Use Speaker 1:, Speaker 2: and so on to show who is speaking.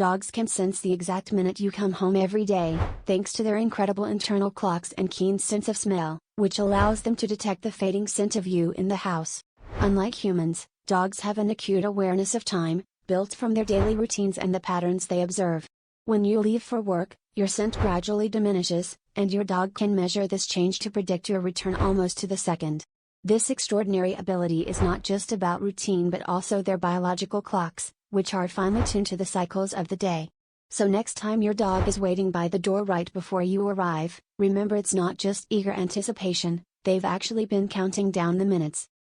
Speaker 1: Dogs can sense the exact minute you come home every day, thanks to their incredible internal clocks and keen sense of smell, which allows them to detect the fading scent of you in the house. Unlike humans, dogs have an acute awareness of time, built from their daily routines and the patterns they observe. When you leave for work, your scent gradually diminishes, and your dog can measure this change to predict your return almost to the second. This extraordinary ability is not just about routine but also their biological clocks, which are finely tuned to the cycles of the day. So next time your dog is waiting by the door right before you arrive, remember it's not just eager anticipation, they've actually been counting down the minutes.